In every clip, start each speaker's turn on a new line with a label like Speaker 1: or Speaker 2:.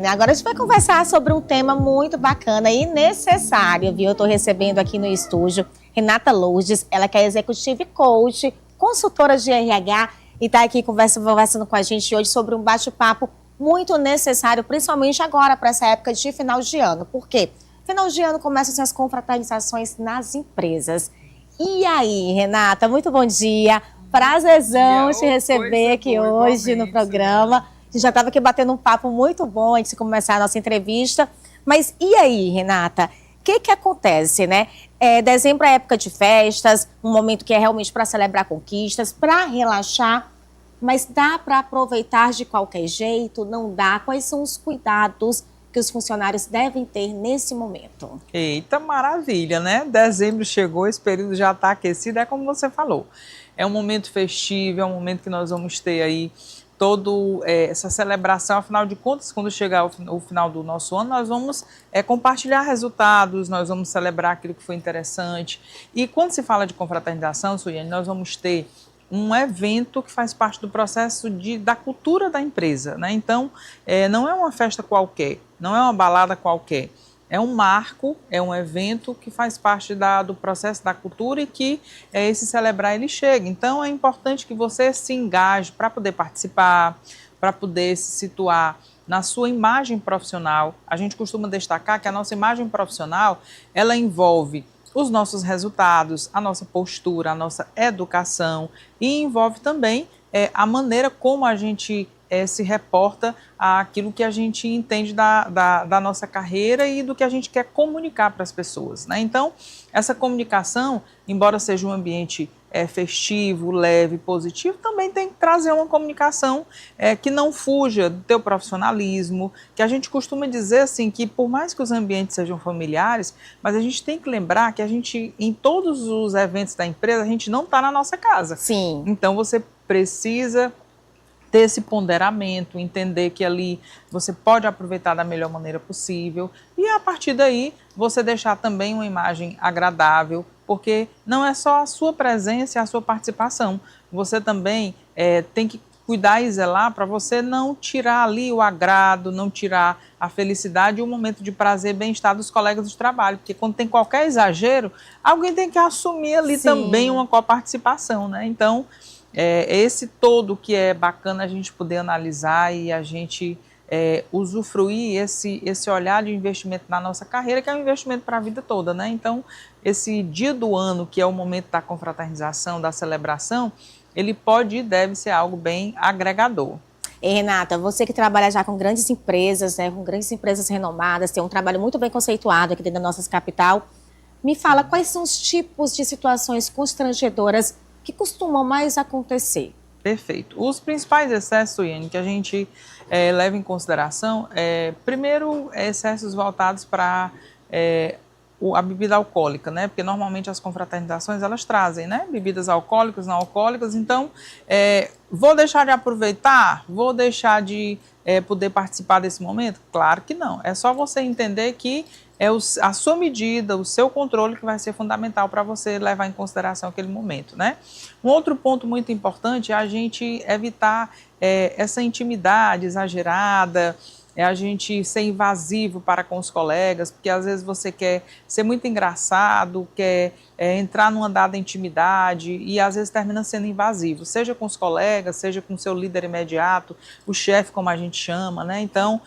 Speaker 1: Agora a gente vai conversar sobre um tema muito bacana e necessário, viu? Eu estou recebendo aqui no estúdio Renata Lourdes, ela que é Executive Coach, consultora de RH e está aqui conversando com a gente hoje sobre um bate-papo muito necessário, principalmente agora para essa época de final de ano. Por quê? Final de ano começam as confraternizações nas empresas. E aí, Renata, muito bom dia. Prazerzão te receber aqui hoje no programa. A gente já estava aqui batendo um papo muito bom antes de começar a nossa entrevista. Mas e aí, Renata? O que acontece, né? Dezembro é época de festas, um momento que é realmente para celebrar conquistas, para relaxar. Mas dá para aproveitar de qualquer jeito? Não dá? Quais são os cuidados que os funcionários devem ter nesse momento?
Speaker 2: Eita, maravilha, né? Dezembro chegou, esse período já está aquecido, é como você falou. É um momento festivo, é um momento que nós vamos ter aí toda essa celebração. Afinal de contas, quando chegar o final do nosso ano, nós vamos compartilhar resultados, nós vamos celebrar aquilo que foi interessante. E quando se fala de confraternização, Suiane, nós vamos ter um evento que faz parte do processo da cultura da empresa, né? Então, não é uma festa qualquer, não é uma balada qualquer. É um marco, é um evento que faz parte do processo da cultura e que esse celebrar ele chega. Então é importante que você se engaje para poder participar, para poder se situar na sua imagem profissional. A gente costuma destacar que a nossa imagem profissional, ela envolve os nossos resultados, a nossa postura, a nossa educação e envolve também a maneira como a gente se reporta àquilo que a gente entende da nossa carreira e do que a gente quer comunicar para as pessoas, né? Então, essa comunicação, embora seja um ambiente festivo, leve, positivo, também tem que trazer uma comunicação que não fuja do teu profissionalismo, que a gente costuma dizer assim, que por mais que os ambientes sejam familiares, mas a gente tem que lembrar que a gente, em todos os eventos da empresa, a gente não está na nossa casa.
Speaker 1: Sim.
Speaker 2: Então, você precisa ter esse ponderamento, entender que ali você pode aproveitar da melhor maneira possível e a partir daí você deixar também uma imagem agradável, porque não é só a sua presença e a sua participação, você também tem que cuidar e zelar para você não tirar ali o agrado, não tirar a felicidade e o momento de prazer e bem-estar dos colegas de trabalho, porque quando tem qualquer exagero, alguém tem que assumir ali também uma coparticipação, né? Então, esse todo que é bacana a gente poder analisar e a gente usufruir esse olhar de investimento na nossa carreira, que é um investimento para a vida toda, né? Então, esse dia do ano, que é o momento da confraternização, da celebração, ele pode e deve ser algo bem agregador.
Speaker 1: E Renata, você que trabalha já com grandes empresas, né, com grandes empresas renomadas, tem um trabalho muito bem conceituado aqui dentro da nossa capital, me fala quais são os tipos de situações constrangedoras que costumam mais acontecer?
Speaker 2: Perfeito. Os principais excessos, Iane, que a gente leva em consideração, primeiro, excessos voltados para a bebida alcoólica, né? Porque normalmente as confraternizações, elas trazem, né? Bebidas alcoólicas, não alcoólicas, então, vou deixar de aproveitar? Vou deixar de poder participar desse momento? Claro que não. É só você entender que a sua medida, o seu controle que vai ser fundamental para você levar em consideração aquele momento, né? Um outro ponto muito importante é a gente evitar essa intimidade exagerada, a gente ser invasivo para com os colegas, porque às vezes você quer ser muito engraçado, quer entrar numa dada intimidade e às vezes termina sendo invasivo, seja com os colegas, seja com o seu líder imediato, o chefe, como a gente chama, né? Então,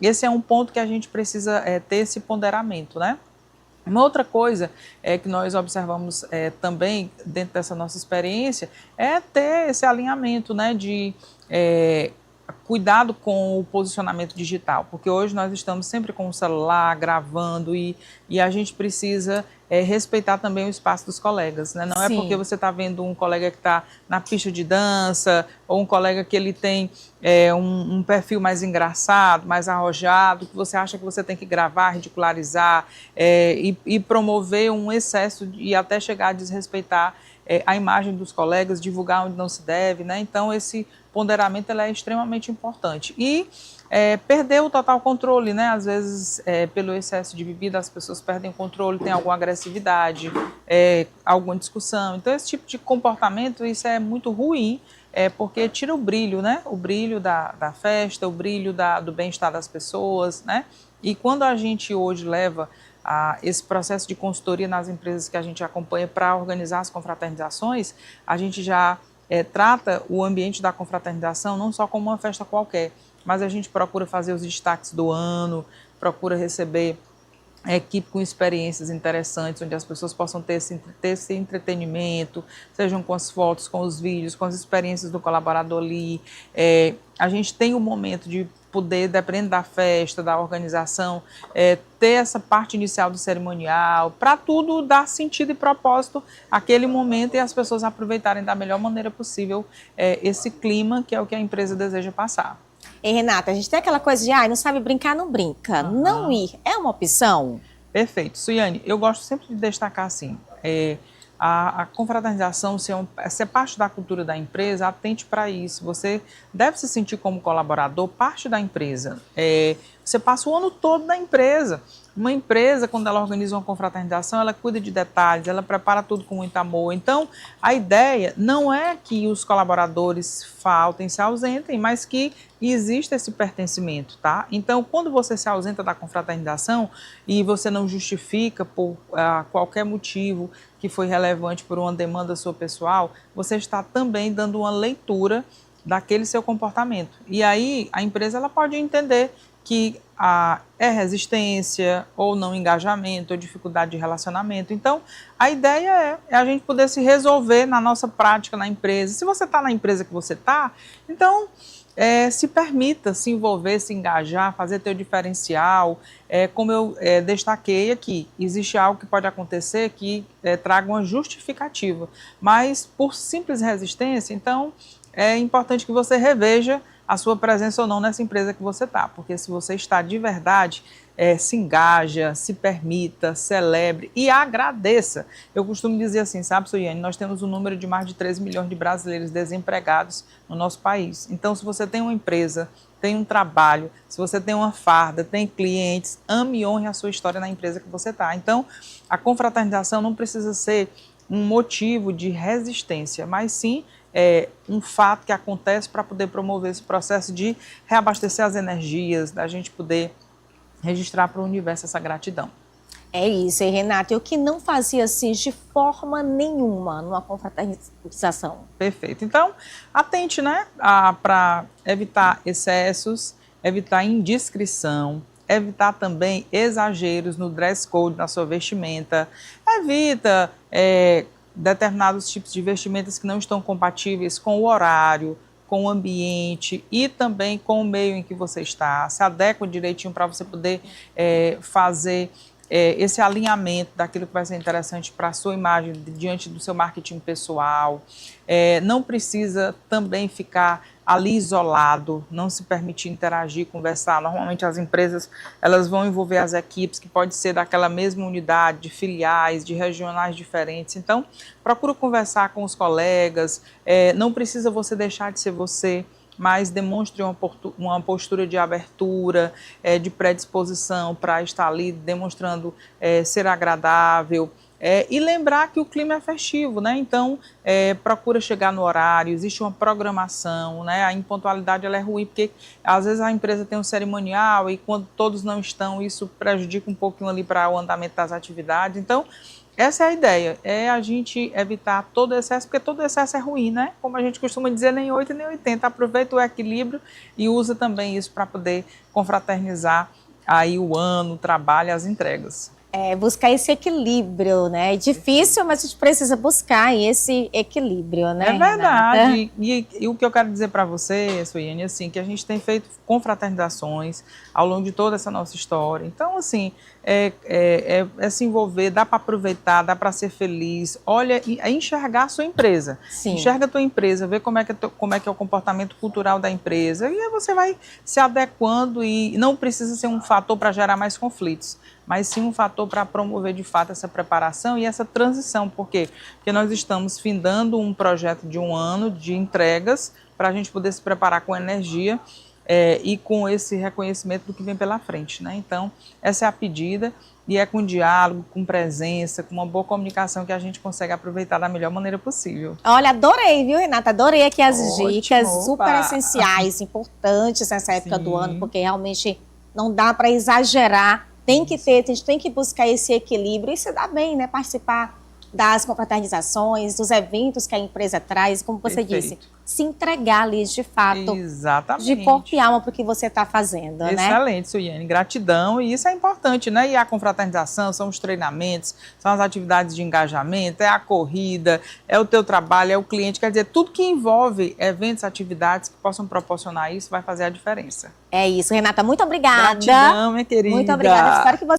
Speaker 2: esse é um ponto que a gente precisa ter esse ponderamento, né? Uma outra coisa que nós observamos também dentro dessa nossa experiência é ter esse alinhamento, né, de cuidado com o posicionamento digital, porque hoje nós estamos sempre com o celular gravando e a gente precisa respeitar também o espaço dos colegas, né? Não é porque você está vendo um colega que está na pista de dança ou um colega que ele tem um perfil mais engraçado, mais arrojado, que você acha que você tem que gravar, ridicularizar e promover um excesso e até chegar a desrespeitar a imagem dos colegas, divulgar onde não se deve, né? Então esse ponderamento ele é extremamente importante. E perder o total controle, né? Às vezes, pelo excesso de bebida, as pessoas perdem o controle, tem alguma agressividade, alguma discussão. Então, esse tipo de comportamento, isso é muito ruim porque tira o brilho, né? O brilho da festa, o brilho do bem-estar das pessoas, né? E quando a gente hoje leva esse processo de consultoria nas empresas que a gente acompanha para organizar as confraternizações, a gente já trata o ambiente da confraternização não só como uma festa qualquer, mas a gente procura fazer os destaques do ano, procura receber equipe com experiências interessantes, onde as pessoas possam ter esse entretenimento, sejam com as fotos, com os vídeos, com as experiências do colaborador ali. A gente tem um momento de poder, dependendo da festa, da organização, ter essa parte inicial do cerimonial, para tudo dar sentido e propósito àquele momento e as pessoas aproveitarem da melhor maneira possível esse clima que é o que a empresa deseja passar.
Speaker 1: E Renata, a gente tem aquela coisa de, não sabe brincar, não brinca. Não ir é uma opção?
Speaker 2: Perfeito. Suiane, eu gosto sempre de destacar assim, a confraternização ser parte da cultura da empresa, atente para isso. Você deve se sentir como colaborador, parte da empresa. Você passa o ano todo na empresa. Uma empresa, quando ela organiza uma confraternização, ela cuida de detalhes, ela prepara tudo com muito amor. Então, a ideia não é que os colaboradores faltem, se ausentem, mas que exista esse pertencimento, tá? Então, quando você se ausenta da confraternização e você não justifica por qualquer motivo que foi relevante por uma demanda sua pessoal, você está também dando uma leitura daquele seu comportamento. E aí, a empresa ela pode entender que é resistência, ou não engajamento, ou dificuldade de relacionamento. Então, a ideia é a gente poder se resolver na nossa prática na empresa. Se você está na empresa que você está, então se permita se envolver, se engajar, fazer teu diferencial. Como eu destaquei aqui, existe algo que pode acontecer que traga uma justificativa, mas por simples resistência, então é importante que você reveja a sua presença ou não nessa empresa que você está, porque se você está de verdade, se engaja, se permita, celebre e agradeça. Eu costumo dizer assim, sabe, Suiane, nós temos um número de mais de 13 milhões de brasileiros desempregados no nosso país. Então, se você tem uma empresa, tem um trabalho, se você tem uma farda, tem clientes, ame e honre a sua história na empresa que você está. Então, a confraternização não precisa ser um motivo de resistência, mas sim um fato que acontece para poder promover esse processo de reabastecer as energias, da gente poder registrar para o universo essa gratidão.
Speaker 1: É isso, e Renata, o que não fazia assim de forma nenhuma numa confraternização?
Speaker 2: Perfeito. Então, atente, né, para evitar excessos, evitar indiscrição, evitar também exageros no dress code, na sua vestimenta, evita determinados tipos de vestimentas que não estão compatíveis com o horário, com o ambiente e também com o meio em que você está. Se adequa direitinho para você poder fazer esse alinhamento daquilo que vai ser interessante para a sua imagem diante do seu marketing pessoal. Não precisa também ficar ali isolado, não se permitir interagir, conversar. Normalmente as empresas elas vão envolver as equipes, que pode ser daquela mesma unidade, de filiais, de regionais diferentes. Então, procura conversar com os colegas, não precisa você deixar de ser você, mas demonstre uma postura de abertura, de predisposição para estar ali demonstrando ser agradável. E lembrar que o clima é festivo, né? Então, procura chegar no horário, existe uma programação, né? A impontualidade ela é ruim, porque às vezes a empresa tem um cerimonial e quando todos não estão, isso prejudica um pouquinho ali para o andamento das atividades. Então, essa é a ideia, a gente evitar todo excesso, porque todo excesso é ruim, né? Como a gente costuma dizer, nem 8 nem 80. Aproveita o equilíbrio e usa também isso para poder confraternizar aí o ano, o trabalho e as entregas.
Speaker 1: Buscar esse equilíbrio, né? É difícil, mas a gente precisa buscar esse equilíbrio, né?
Speaker 2: É verdade. E o que eu quero dizer para você, Suiane, assim, que a gente tem feito confraternizações ao longo de toda essa nossa história. Então, assim, se envolver, dá para aproveitar, dá para ser feliz. Olha, enxergar a sua empresa.
Speaker 1: Sim.
Speaker 2: Enxerga a tua empresa, vê como é que é o comportamento cultural da empresa. E aí você vai se adequando e não precisa ser um fator para gerar mais conflitos, mas sim um fator para promover de fato essa preparação e essa transição. Por quê? Porque nós estamos findando um projeto de um ano de entregas para a gente poder se preparar com energia e com esse reconhecimento do que vem pela frente, né? Então, essa é a pedida e é com diálogo, com presença, com uma boa comunicação que a gente consegue aproveitar da melhor maneira possível.
Speaker 1: Olha, adorei, viu, Renata? Adorei aqui as
Speaker 2: Ótimo,
Speaker 1: dicas
Speaker 2: opa.
Speaker 1: super essenciais, importantes nessa época
Speaker 2: Sim.
Speaker 1: do ano, porque realmente não dá para exagerar. Tem que ter, a gente tem que buscar esse equilíbrio e se dá bem, né? Participar das confraternizações, dos eventos que a empresa traz, como você disse, se entregar ali de fato,
Speaker 2: exatamente,
Speaker 1: de corpo e alma para o que você está fazendo, né?
Speaker 2: Excelente, Suiane, gratidão, e isso é importante, né? E a confraternização são os treinamentos, são as atividades de engajamento, é a corrida, é o teu trabalho, é o cliente, quer dizer, tudo que envolve eventos, atividades que possam proporcionar isso vai fazer a diferença.
Speaker 1: É isso, Renata, muito obrigada.
Speaker 2: Gratidão, minha querida.
Speaker 1: Muito obrigada, espero que você